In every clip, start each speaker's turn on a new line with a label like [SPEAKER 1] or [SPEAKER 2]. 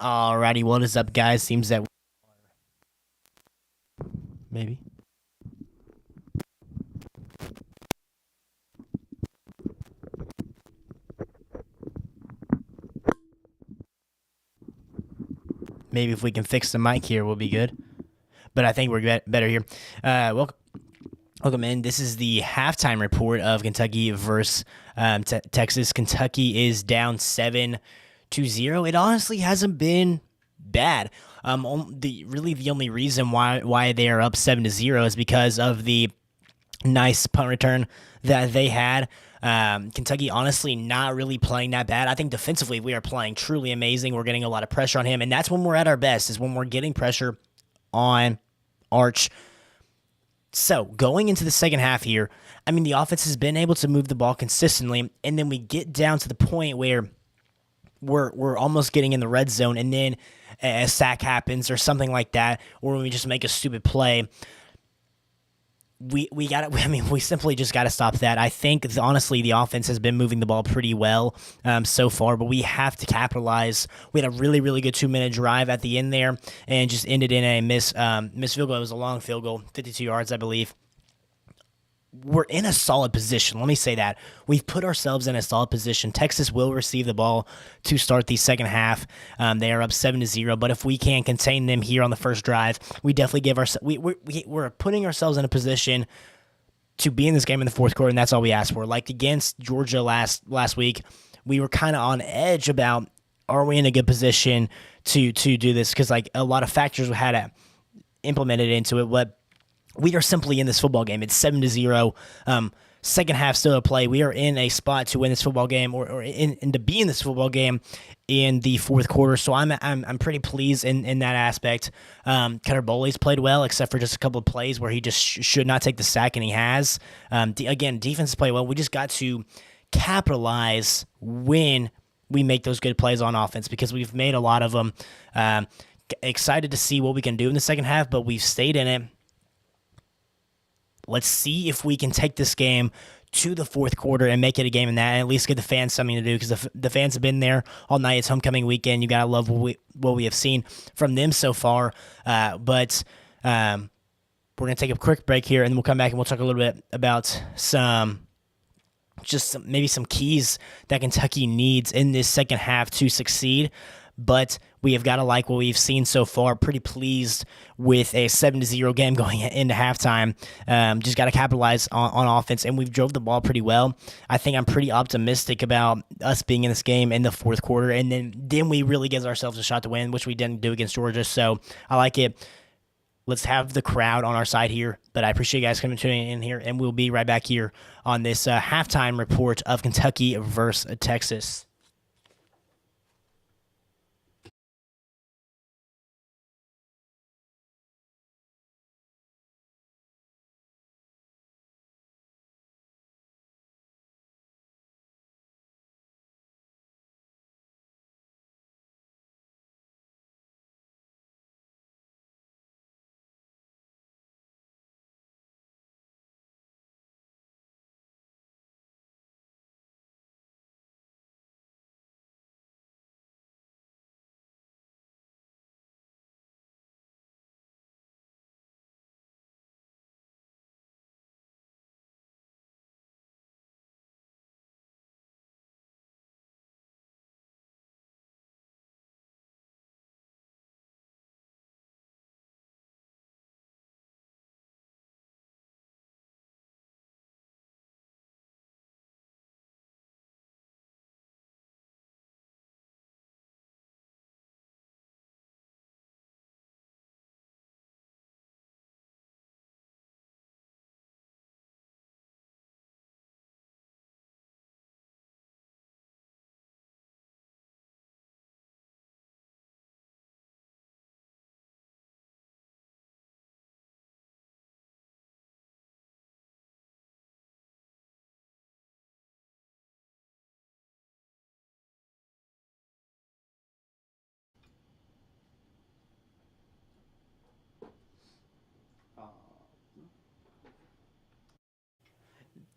[SPEAKER 1] Alrighty, what is up, guys? Seems that maybe maybe if we can fix the mic here, we'll be good. But I think we're better here. Welcome in. This is the halftime report of Kentucky versus Texas. Kentucky is down 7-0. It honestly hasn't been bad. The only reason why they are up 7-0 is because of the nice punt return that they had. Kentucky honestly not really playing that bad. I think defensively we are playing truly amazing. We're getting a lot of pressure on him, and that's when we're at our best, is when we're getting pressure on Arch. So going into the second half here, I mean, the offense has been able to move the ball consistently, and then we get down to the point where we're almost getting in the red zone, and then a sack happens or something like that, or we just make a stupid play. We got to. I mean, we simply just got to stop that. I think honestly, the offense has been moving the ball pretty well so far, but we have to capitalize. We had a really good 2-minute drive at the end there, and just ended in a miss field goal. It was a long field goal, 52 yards, I believe. We're in a solid position. Let me say that. We've put ourselves in a solid position. Texas will receive the ball to start the second half. They are up 7-0, but if we can contain them here on the first drive, we definitely give ourselves. We're putting ourselves in a position to be in this game in the fourth quarter, and that's all we asked for. Like against Georgia last week, we were kind of on edge about, are we in a good position to do this? Because like a lot of factors had to implemented into it, but we are simply in this football game. It's 7-0. Second half still to play. We are in a spot to win this football game, or to be in this football game in the fourth quarter. So I'm pretty pleased in that aspect. Cutter Boley's played well, except for just a couple of plays where he just should not take the sack, and he has. Again, defense played well. We just got to capitalize when we make those good plays on offense, because we've made a lot of them. Excited to see what we can do in the second half, but we've stayed in it. Let's see if we can take this game to the fourth quarter and make it a game in that, and at least give the fans something to do, because the fans have been there all night. It's homecoming weekend. You got to love what we have seen from them so far. But we're going to take a quick break here, and then we'll come back and we'll talk a little bit about maybe some keys that Kentucky needs in this second half to succeed. But we have got to like what we've seen so far. Pretty pleased with a 7-0 game going into halftime. Just got to capitalize on offense, and we've drove the ball pretty well. I think I'm pretty optimistic about us being in this game in the fourth quarter, and then we really give ourselves a shot to win, which we didn't do against Georgia. So I like it. Let's have the crowd on our side here. But I appreciate you guys tuning in here, and we'll be right back here on this halftime report of Kentucky versus Texas.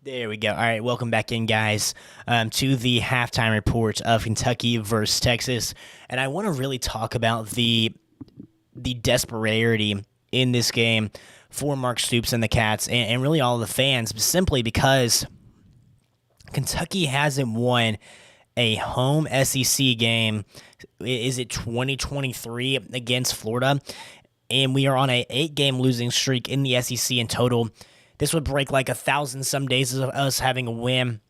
[SPEAKER 1] There we go. All right, welcome back in, guys, to the halftime report of Kentucky versus Texas. And I want to really talk about the desperation in this game for Mark Stoops and the Cats, and really all of the fans, simply because Kentucky hasn't won a home SEC game. Is it 2023 against Florida? And we are on a 8-game losing streak in the SEC in total. This would break like 1,000 some days of us having a win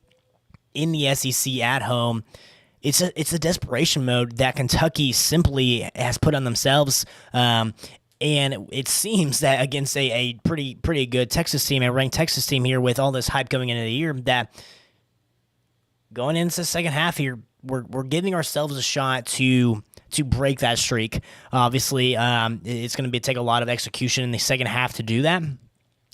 [SPEAKER 1] in the SEC at home. It's a desperation mode that Kentucky simply has put on themselves. And it seems that against a pretty good Texas team, a ranked Texas team here with all this hype going into the year, that going into the second half here, we're giving ourselves a shot to break that streak. Obviously, it's going to take a lot of execution in the second half to do that.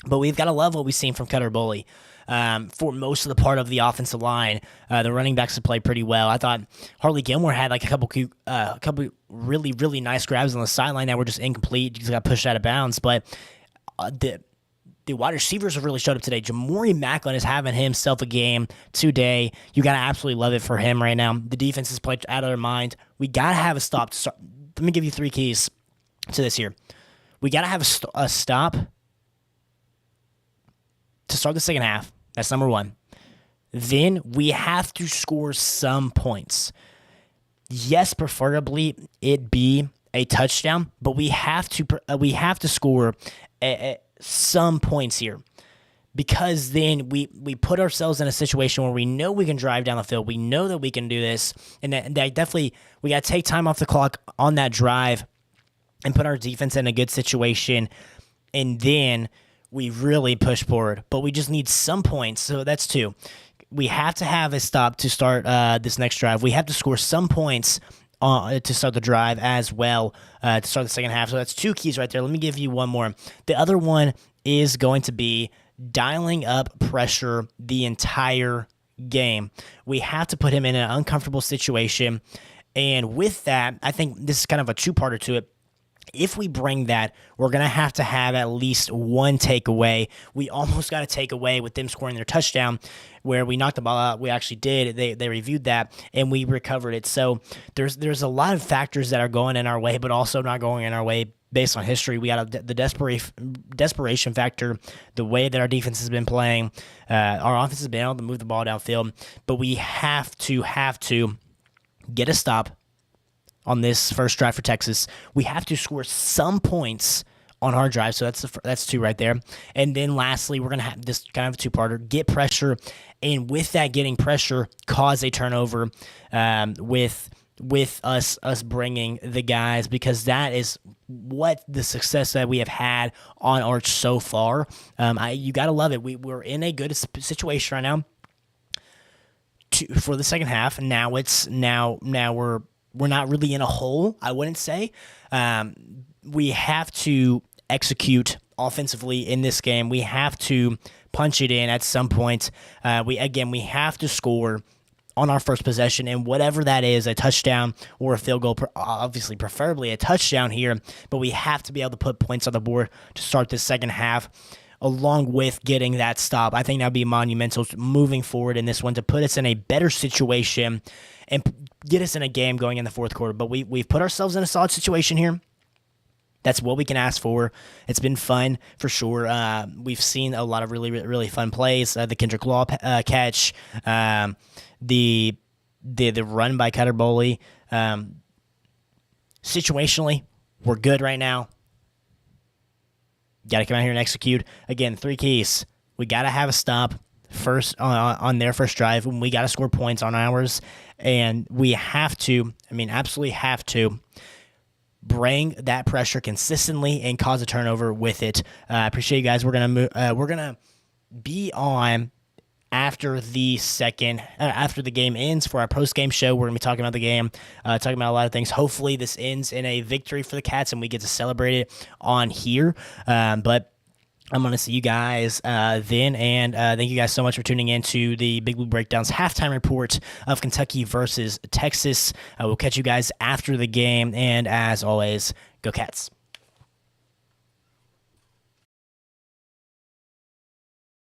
[SPEAKER 1] But we've got to love what we've seen from Cutter Bully. For most of the part of the offensive line, the running backs have played pretty well. I thought Harley Gilmore had like a couple really, really nice grabs on the sideline that were just incomplete. Just got pushed out of bounds. But the wide receivers have really showed up today. Jamori Macklin is having himself a game today. You got to absolutely love it for him right now. The defense has played out of their mind. We got to have a stop. Let me give you 3 keys to this here. We got to have a stop to start the second half. That's number 1. Then we have to score some points. Yes, preferably it be a touchdown, but we have to score some points here, because then we put ourselves in a situation where we know we can drive down the field. We know that we can do this, and that definitely we got to take time off the clock on that drive and put our defense in a good situation, and then we really push forward. But we just need some points, so that's 2. We have to have a stop to start this next drive. We have to score some points to start the drive as well, to start the second half. So that's 2 keys right there. Let me give you one more. The other one is going to be dialing up pressure the entire game. We have to put him in an uncomfortable situation. And with that, I think this is kind of a 2-parter to it. If we bring that, we're going to have at least one takeaway. We almost got a takeaway with them scoring their touchdown where we knocked the ball out. We actually did. They reviewed that, and we recovered it. So there's a lot of factors that are going in our way, but also not going in our way based on history. We got the desperation factor, the way that our defense has been playing. Our offense has been able to move the ball downfield, but we have to get a stop on this first drive for Texas. We have to score some points on our drive, so that's 2 right there. And then lastly, we're going to have this kind of a 2-parter, get pressure, and with that getting pressure, cause a turnover with us bringing the guys, because that is what the success that we have had on Arch so far. You got to love it. We're in a good situation right now for the second half. Now we're not really in a hole, I wouldn't say. We have to execute offensively in this game. We have to punch it in at some point. We have to score on our first possession, and whatever that is, a touchdown or a field goal, obviously preferably a touchdown here, but we have to be able to put points on the board to start this second half, along with getting that stop. I think that would be monumental moving forward in this one to put us in a better situation and get us in a game going in the fourth quarter. But we've put ourselves in a solid situation here. That's what we can ask for. It's been fun for sure. We've seen a lot of really, really fun plays. The Kendrick Law catch, the run by Cutter Bully. Situationally, we're good right now. Got to come out here and execute. Again, 3 keys. We got to have a stop first on their first drive. We got to score points on ours, and we have to. Absolutely have to bring that pressure consistently and cause a turnover with it. I appreciate you guys. We're gonna be on after the game ends for our post-game show. We're gonna be talking about the game, talking about a lot of things. Hopefully this ends in a victory for the Cats and we get to celebrate it on here. But I'm going to see you guys then, and thank you guys so much for tuning in to the Big Blue Breakdowns halftime report of Kentucky versus Texas. We'll catch you guys after the game, and as always, go Cats.